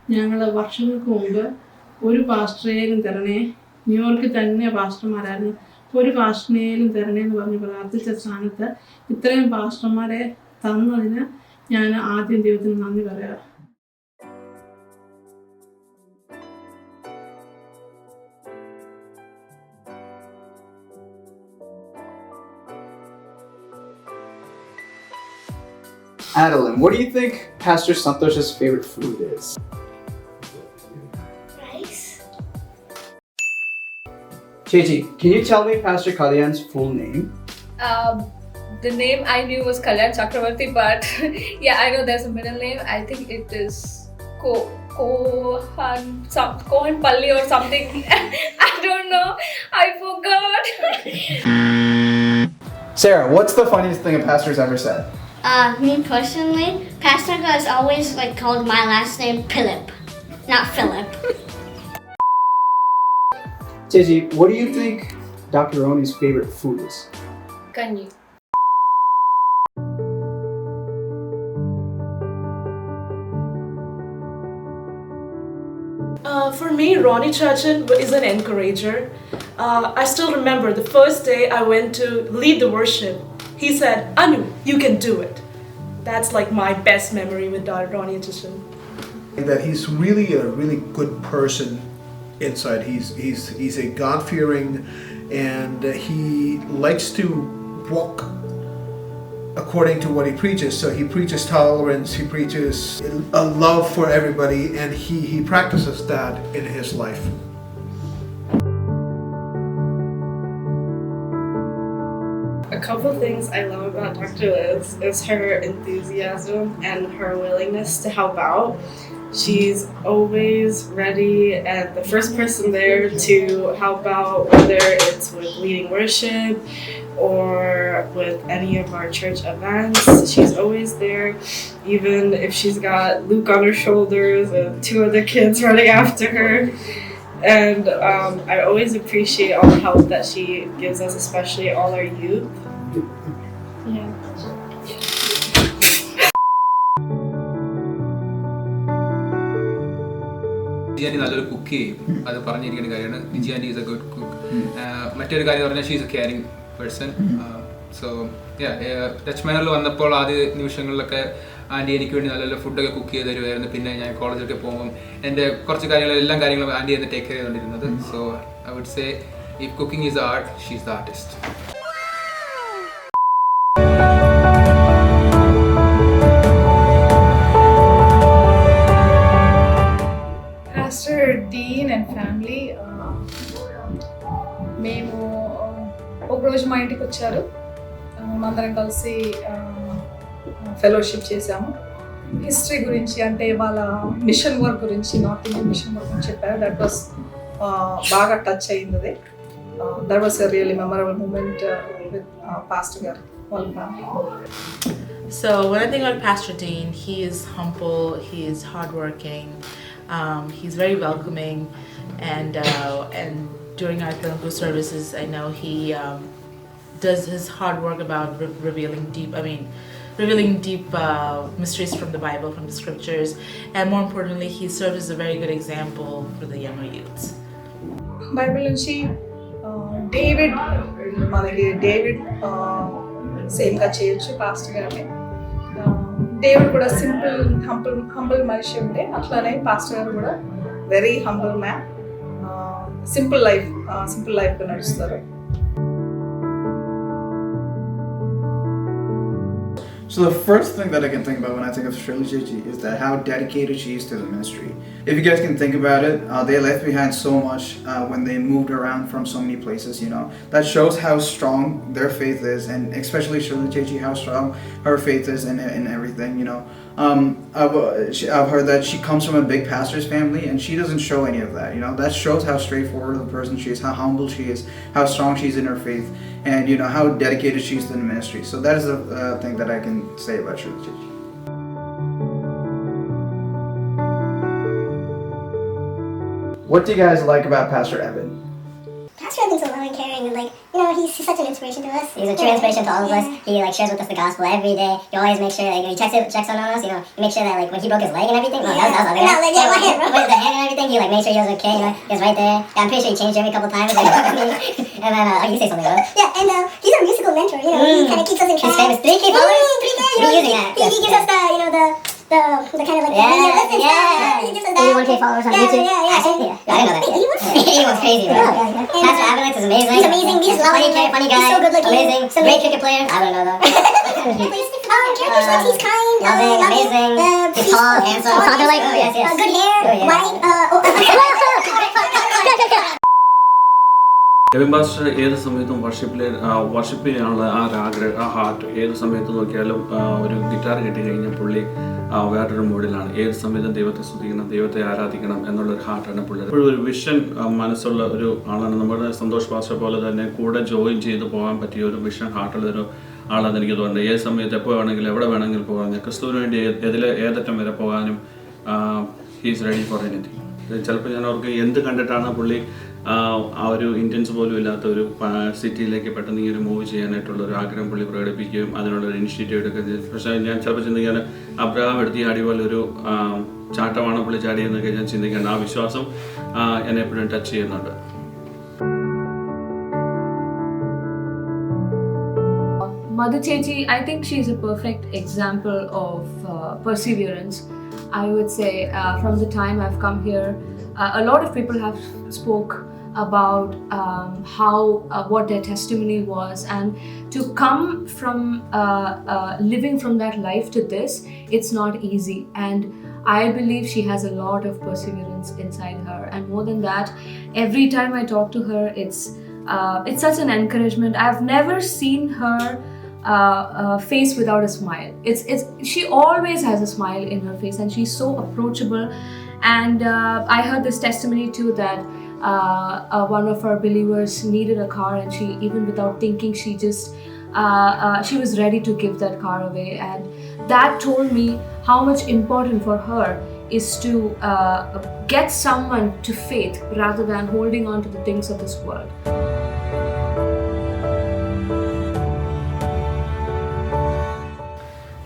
ഞങ്ങൾ വർഷങ്ങൾക്ക് മുമ്പ് ഒരു പാസ്റ്ററേലും തരണേ, ന്യൂയോർക്കിൽ തന്നെ പാസ്റ്റർമാരായിരുന്നു, ഒരു പാസ്റ്ററിനേലും തരണേന്ന് പറഞ്ഞ് പ്രാർത്ഥിച്ച സ്ഥാനത്ത് ഇത്രയും പാസ്റ്റർമാരെ തന്നതിന് ഞാൻ ആദ്യം ദൈവത്തിന് നന്ദി പറയാം. Adeline, what do you think Pastor Santhosh's favorite food is? Rice. Chechi, can you tell me Pastor Kalyan's full name? The name I knew was Kalyan Chakravarti, but yeah, I know there's a middle name. I think it is Kohan Palli or something. I don't know. I forgot. Sarah, what's the funniest thing a pastor's ever said? Me personally, Pastor has always called my last name Philip, not Philip. Chechi, what do you think Dr. Ronnie's favorite food is? Kanyi. For me, Ronnie Chachan is an encourager. I still remember the first day I went to lead the worship. He said, "Anu, you can do it." That's my best memory with Ronnie Chachan. That he's really a really good person inside. He's a God-fearing, and he likes to walk according to what he preaches. So he preaches tolerance, he preaches a love for everybody, and he practices that in his life. A couple things I love about Dr. Liz is her enthusiasm and her willingness to help out. She's always ready and the first person there to help out, whether it's with leading worship or with any of our church events. She's always there, even if she's got Luke on her shoulders and 2 other kids running after her. And I always appreciate all the help that she gives us, especially all our youth. Yeah. Nijiani nallൊരു cook ചെയ്യും, അത് പറഞ്ഞിരിക്കുന്ന കാര്യമാണ്. Nijiani is a good cook. മറ്റൊരു കാര്യം പറഞ്ഞാൽ she is a caring person. So yeah, touch മാനറിൽ വന്നപ്പോൾ ആദ്യ നിമിഷങ്ങളിലൊക്കെ ആൻറ്റി എനിക്ക് വേണ്ടി നല്ല ഫുഡൊക്കെ കുക്ക് ചെയ്ത് തരുമായിരുന്നു. പിന്നെ ഞാൻ കോളേജിലൊക്കെ പോകുമ്പോൾ എൻ്റെ കുറച്ച് എല്ലാ കാര്യങ്ങളും ആൻറ്റി എന്ന് ടേക്ക് കെയർ ചെയ്തുകൊണ്ടിരുന്നത്. So I would say if cooking is art, she is the artist. Pastor Dean and family, మేము ఒకరోజు మా ఇంటికి వచ్చారు. అందరం కలిసి ఫెలోషిప్ చేశాము. హిస్టరీ గురించి, అంటే వాళ్ళ మిషన్ వర్క్ గురించి, నార్త్ ఇండియన్ మిషన్ వర్క్ గురించి చెప్పారు. దట్ వాస్ బాగా టచ్ అయింది. That was a really memorable moment with pastor గారు వాళ్ళ family. So when I think about Pastor Dean, he is humble, he is hardworking, he's very welcoming, and during our Telugu services, I know he does his hard work about revealing deep mysteries from the Bible, from the scriptures, and more importantly, he serves as a very good example for the younger youths. Bible నుంచి David సేమ్గా చేయొచ్చు pastor గారిని. David కూడా humble మనిషి ఉంటే, అట్లానే pastor గారు కూడా very humble man. Simple లైఫ్గా నడుస్తారు. So the first thing that I can think about when I think of Shirley Chechi is that how dedicated she is to the ministry. If you guys can think about it, they left behind so much when they moved around from so many places, That shows how strong their faith is, and especially Shirley Chechi, how strong her faith is in everything, I've heard that she comes from a big pastor's family, and she doesn't show any of that, That shows how straightforward of a person she is, how humble she is, how strong she is in her faith, and how dedicated she is to the ministry. So that is the thing that I can say about Shirley Chechi. What do you guys like about Pastor Evan? Pastor Evan's a loving, caring, and He's such an inspiration to us. He's a true inspiration to all of us. He like shares with us the gospel every day. He always makes sure he checks on us. You know, he makes sure that like when he broke his leg and everything. Oh, that was other guy. With the hand and everything, he like made sure he was okay. You know, he was right there. I'm pretty sure he changed every couple times. And then you say something, bro. Yeah, and he's our musical mentor. You know, he kind of keeps us in track. He's famous 3K followers. 3K. You know, using that. He gives us the the kind of like stuff. He gives us that. 81K followers on YouTube. Yeah. I didn't know that. He was crazy, bro. Pastor Albany is amazing. He's amazing. He's lovely. Funny guy. He's so good looking. Amazing. Great cricket player. I don't know though. Character stuff. He's kind. Loving. Amazing. He's tall, handsome. Father like. Oh yes. Good hair. White. Kevin pastor ഏത് സമയത്തും worship ചെയ്യാനുള്ള ആ heart ഏത് സമയത്ത് നോക്കിയാലും ഒരു guitar കിട്ടിക്കഴിഞ്ഞാൽ പുള്ളി വേറൊരു മൂഡിലാണ്. ഏത് സമയത്തും ദൈവത്തെ സ്തുതിക്കണം, ദൈവത്തെ ആരാധിക്കണം എന്നുള്ളൊരു ഹാർട്ടാണ് പുള്ളി. എപ്പോഴും ഒരു വിഷൻ മനസ്സുള്ള ഒരു ആളാണ്. നമ്മുടെ സന്തോഷ് പാസ്റ്റർ പോലെ തന്നെ കൂടെ ജോയിൻ ചെയ്ത് പോകാൻ പറ്റിയ ഒരു വിഷൻ ഹാർട്ടുള്ളൊരു ആളാണെന്ന് എനിക്ക് തോന്നുന്നത്. ഏത് സമയത്ത് എപ്പോൾ വേണമെങ്കിലും എവിടെ വേണമെങ്കിലും പോകാൻ, ക്രിസ്തുവിന് വേണ്ടി ഏതറ്റം വരെ പോകാനും ഹീസ് റെഡി ഫോർ എനിത്തിങ്. ചിലപ്പോൾ ഞാൻ അവർക്ക് എന്ത് കണ്ടിട്ടാണ് പുള്ളി ആ ഒരു ഇൻറ്റൻസ് പോലും ഇല്ലാത്ത ഒരു സിറ്റിയിലേക്ക് പെട്ടെന്ന് ഈ ഒരു മൂവ് ചെയ്യാനായിട്ടുള്ള ഒരു ആഗ്രഹം പുള്ളി പ്രകടിപ്പിക്കുകയും അതിനുള്ളൊരു ഇനിഷ്യേറ്റീവ് എടുക്കുകയും ചെയ്തു. പക്ഷേ ഞാൻ ചിലപ്പോൾ ചിന്തിക്കാൻ അബ്രഹാം എടുത്ത് ചാടിയ പോലെ ഒരു ചാട്ടമാണ് പുള്ളി ചാടിയെന്നൊക്കെ ഞാൻ ചിന്തിക്കേണ്ട. ആ വിശ്വാസം എന്നെ എപ്പോഴും ടച്ച് ചെയ്യുന്നുണ്ട്. Mother Chechi, I think she's a perfect example of perseverance. I would say from the time I've come here, a lot of people have spoke about how what their testimony was, and to come from living from that life to this, it's not easy, and I believe she has a lot of perseverance inside her. And more than that, every time I talk to her, it's such an encouragement. I've never seen her face without a smile. She always has a smile in her face, and she's so approachable. And I heard this testimony too that one of our believers needed a car, and she, even without thinking, she just she was ready to give that car away. And that told me how much important for her is to get someone to faith rather than holding on to the things of this world.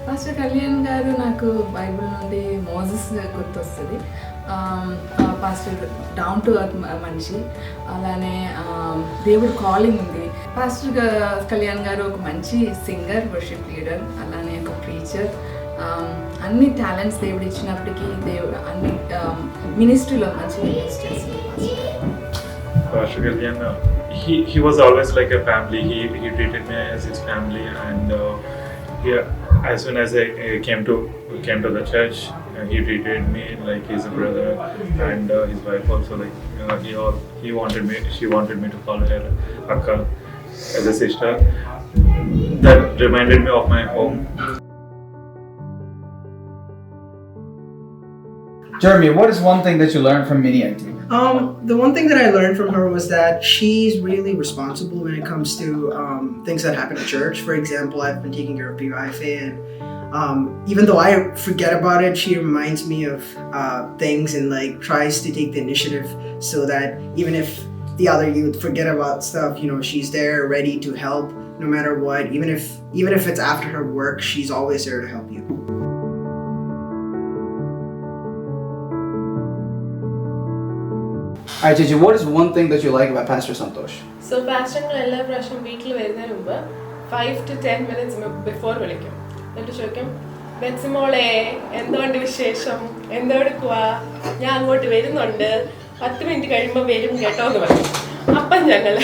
Pastor Kalyan గారు నాకు Bible నుండి Moses గుర్తొస్తుంది. Pastor down to earth మనిషి, అలానే దేవుడు calling ఉంది. Pastor Kalyan గారు ఒక మంచి సింగర్, వర్షిప్ లీడర్, అలానే ఒక ప్రీచర్. అన్ని టాలెంట్స్ దేవుడు ఇచ్చినప్పటికీ దేవుడు అన్ని మినిస్ట్రీలో మంచి ministers. Pastor Kalyan, he was always like a family. He treated me as his family, and as soon as I came to the church, he treated me like he's a brother, and his wife also, like she wanted me to call her Akka as a sister. That reminded me of my home. Jeremy, what is one thing that you learned from Minnie Auntie? The one thing that I learned from her was that she's really responsible when it comes to things that happen at church. For example, I've been taking care of PYFA, and even though I forget about it, she reminds me of things and like tries to take the initiative so that even if the other youth forget about stuff, you know, she's there ready to help no matter what. Even if it's after her work, she's always there to help you. Alright, Gigi, what is one thing that you like about Pastor Santhosh? So Pastor എല്ലാ പ്രാവശ്യം വീട്ടിൽ വരുന്നതിന് മുമ്പ് 5 to 10 minutes before വിളിക്കും. എന്നിട്ട് ചോദിക്കും, ബെറ്റ്സിമോളെ എന്തുകൊണ്ട് വിശേഷം, എന്തെടുക്കുവാ, ഞാൻ അങ്ങോട്ട് വരുന്നുണ്ട്, 10 മിനിറ്റ് കഴിയുമ്പോൾ വരും കേട്ടോ എന്ന് പറയും. അപ്പം ഞങ്ങൾ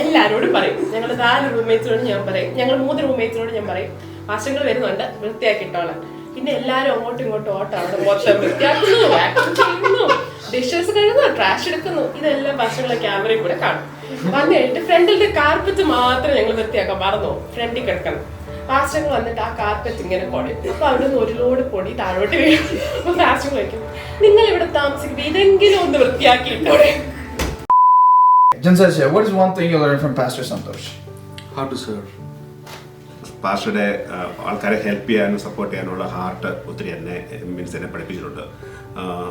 എല്ലാവരോടും പറയും. ഞങ്ങൾ 4 റൂംമേറ്റ്സിനോട് ഞാൻ പറയും, ഞങ്ങൾ 3 റൂംമേറ്റ്സിനോട് ഞാൻ പറയും, പാസ്റ്റർ വരുന്നുണ്ട്, വൃത്തിയാക്കിയിട്ടോളാം. പിന്നെ എല്ലാവരും അങ്ങോട്ടും ഇങ്ങോട്ടും ഓട്ടം, അവിടെ മൊത്തം വൃത്തിയാക്കുന്നു, വാക്യൂം ചെയ്യുന്നു, ഡിഷസ് കഴുകുന്നു, ട്രാഷ് എടുക്കുന്നു. ഇതെല്ലാം പാസ്റ്ററുടെ ക്യാമറയിൽ കൂടെ കാണും. വന്നു കഴിഞ്ഞിട്ട് ഫ്രണ്ടിലത്തെ കാർപ്പറ്റ് മാത്രം ഞങ്ങൾ വൃത്തിയാക്കാൻ മറന്നു, ഫ്രണ്ടിൽ കിടക്കണം. പാസ്റ്റർ വന്നിട്ട് ആ കാർപ്പറ്റ് ഇങ്ങനെ കുടയും. അപ്പൊ അവിടെ നിന്ന് ഒരു ലോഡ് പൊടി താഴോട്ട് വീഴും. അപ്പൊ പാസ്റ്റർ ചോദിക്കും, നിങ്ങൾ ഇവിടെ താമസിക്കുമ്പോൾ ഇതെങ്കിലും ഒന്ന് വൃത്തിയാക്കിയിട്ടോടെ. Jansasha, what is one thing you learned from Pastor Santhosh? How to serve. പാസ്റ്ററുടെ ആൾക്കാരെ ഹെൽപ്പ് ചെയ്യാനും സപ്പോർട്ട് ചെയ്യാനുള്ള ഹാർട്ട് ഒത്തിരി എന്നെ പഠിപ്പിച്ചിട്ടുണ്ട്.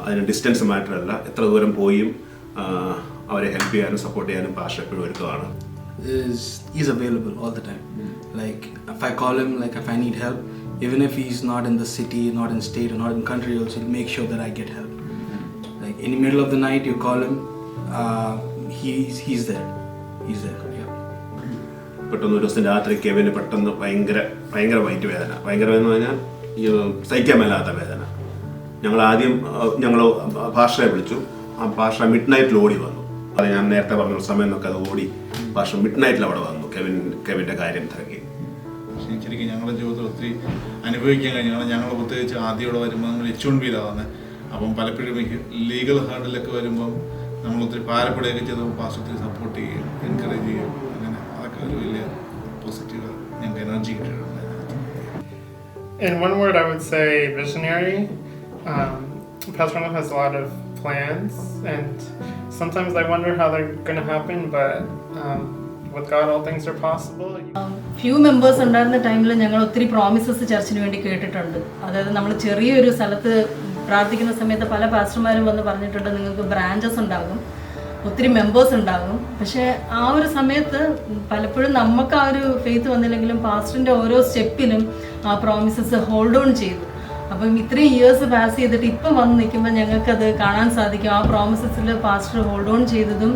അതിന് ഡിസ്റ്റൻസ് മാറ്റർ അല്ല, എത്ര ദൂരം പോയും അവരെ ഹെൽപ്പ് ചെയ്യാനും സപ്പോർട്ട് ചെയ്യാനും പാസ്റ്റർ എപ്പോഴും ഒരുക്കമാണ്. he's available all the time. Like if I call him, like if I need help, even if he's not in the city, not in state, or not in country, also he'll make sure that I get help. Like in the middle of the night, you call him, he's there. He's there. Yeah. പെട്ടെന്ന് ഒരു ദിവസം രാത്രി കെവിന് പെട്ടെന്ന് ഭയങ്കര വയറ്റ് വേദന. ഭയങ്കര വേദന എന്ന് പറഞ്ഞാൽ സഹിക്കാൻ മേലാത്ത വേദന. ഞങ്ങൾ ഭാഷയെ വിളിച്ചു. ആ ഭാഷ മിഡ് നൈറ്റിൽ ഓടി വന്നു. അത് ഞാൻ നേരത്തെ പറഞ്ഞ സമയം എന്നൊക്കെ അത് ഓടി ഭാഷ മിഡ് നൈറ്റിൽ അവിടെ വന്നു കെവിൻ്റെ കാര്യം തിരക്കി. ശരിക്കും ഞങ്ങളുടെ ജീവിതത്തിൽ ഒത്തിരി അനുഭവിക്കാൻ കഴിഞ്ഞു. ഞങ്ങൾ പ്രത്യേകിച്ച് ആദ്യം ഇവിടെ വരുമ്പോൾ നമ്മൾ H1Bയിലാണ്. അപ്പം പലപ്പോഴും ലീഗൽ ഹാർഡിലൊക്കെ വരുമ്പം നമ്മൾ ഒത്തിരി പാരപ്പെടുകയൊക്കെ ചെയ്തപ്പോൾ പാസ്റ്റർ ഒത്തിരി സപ്പോർട്ട് ചെയ്യുകയും എൻകറേജ് ചെയ്യുകയും അങ്ങനെ അതൊക്കെ ഒരു വലിയ പോസിറ്റീവ് ഞങ്ങൾക്ക് എനർജി കിട്ടിയിട്ടുണ്ട്. In one word, I would say visionary. Pastor Arnold has a lot of plans, and sometimes I wonder how they're going to happen, but with God, all things are possible. Few members ഉണ്ടായിരുന്ന ടൈമിൽ ഞങ്ങൾ ഒത്തിരി promises ചർച്ചിന് വേണ്ടി കേട്ടിട്ടുണ്ട്. അതായത് നമ്മൾ ചെറിയൊരു സ്ഥലത്ത് പ്രാർത്ഥിക്കുന്ന സമയത്ത് പല പാസ്റ്റർമാരും വന്ന് പറഞ്ഞിട്ടുണ്ട് നിങ്ങൾക്ക് ബ്രാഞ്ചസ് ഉണ്ടാകും, ഒത്തിരി മെമ്പേഴ്സ് ഉണ്ടാകും. പക്ഷേ ആ ഒരു സമയത്ത് പലപ്പോഴും നമുക്ക് ആ ഒരു ഫെയ്ത്ത് വന്നില്ലെങ്കിലും പാസ്റ്ററിൻ്റെ ഓരോ സ്റ്റെപ്പിലും ആ പ്രോമിസസ് ഹോൾഡ് ഓൺ ചെയ്തു. അപ്പം ഇത്രയും ഇയേഴ്സ് പാസ് ചെയ്തിട്ട് ഇപ്പം വന്ന് നിൽക്കുമ്പോൾ ഞങ്ങൾക്കത് കാണാൻ സാധിക്കും. ആ പ്രോമിസസിൽ പാസ്റ്റർ ഹോൾഡ് ഓൺ ചെയ്തതും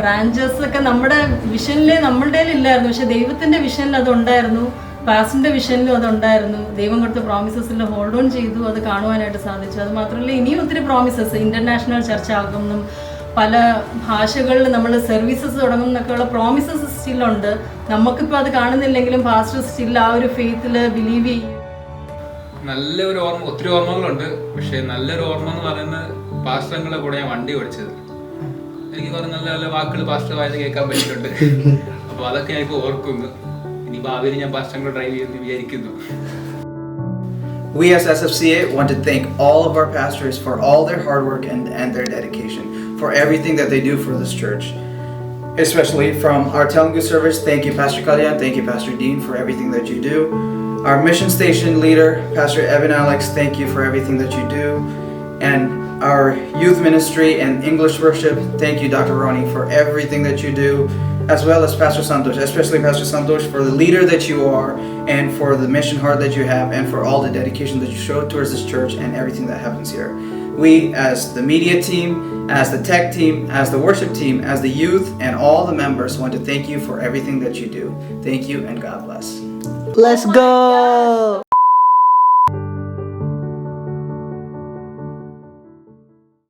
ബ്രാഞ്ചസ് ഒക്കെ നമ്മുടെ വിഷനിൽ നമ്മളുടെ ഇല്ലായിരുന്നു, പക്ഷെ ദൈവത്തിൻ്റെ വിഷനിൽ അതുണ്ടായിരുന്നു, പാസ്റ്ററിൻ്റെ വിഷനിലും അതുണ്ടായിരുന്നു. ദൈവം കൊടുത്ത പ്രോമിസസിൽ ഹോൾഡ് ഓൺ ചെയ്തു, അത് കാണുവാനായിട്ട് സാധിച്ചു. അത് മാത്രമല്ല ഇനിയും ഒത്തിരി പ്രോമിസസ് ഇൻ്റർനാഷണൽ ചർച്ച ആകുമെന്നും പല ഭാഷകളിൽ നമ്മൾ സർവീസസ് തുടങ്ങും എന്നൊക്കെയുള്ള പ്രോമിസസ് സ്റ്റില്ലുണ്ട്. നമുക്കിപ്പോൾ അത് കാണുന്നില്ലെങ്കിലും പാസ്റ്റർ സ്റ്റിൽ ആ ഒരു ഫെയ്ത്തിൽ ബിലീവ് ചെയ്യും. നല്ലൊരു ഓർമ്മ, ഒത്തിരി ഓർമ്മകളുണ്ട്. പക്ഷേ നല്ലൊരു ഓർമ്മ എന്ന് പറയുന്നത് പാസ്റ്ററുടെ കൂടെ ഞാൻ വണ്ടി ഓടിച്ചത്. എനിക്ക് കുറേ നല്ല നല്ല വാക്കുകൾ പാസ്റ്റർ വായിച്ച് കേൾക്കാൻ പറ്റിയിട്ടുണ്ട്. അപ്പോൾ അതൊക്കെ ഞാൻ ഇപ്പോൾ ഓർക്കുന്നു. ഇനി ഭാവിയിൽ ഞാൻ പാസ്റ്ററുടെ ഡ്രൈവ് ചെയ്യുമെന്ന് വിചാരിക്കുന്നു. We as SFCA want to thank all of our pastors for all their hard work and their dedication, for everything that they do for this church. Especially from our Telugu service, thank you Pastor Kalyan, thank you Pastor Dean for everything that you do. Our mission station leader, Pastor Evan Alex, thank you for everything that you do. And our youth ministry and English worship, thank you Dr. Ronnie for everything that you do, as well as Pastor Santhosh, especially Pastor Santhosh for the leader that you are and for the mission heart that you have and for all the dedication that you show towards this church and everything that happens here. We as the media team, as the tech team, as the worship team, as the youth and all the members want to thank you for everything that you do. Thank you and God bless. Let's go!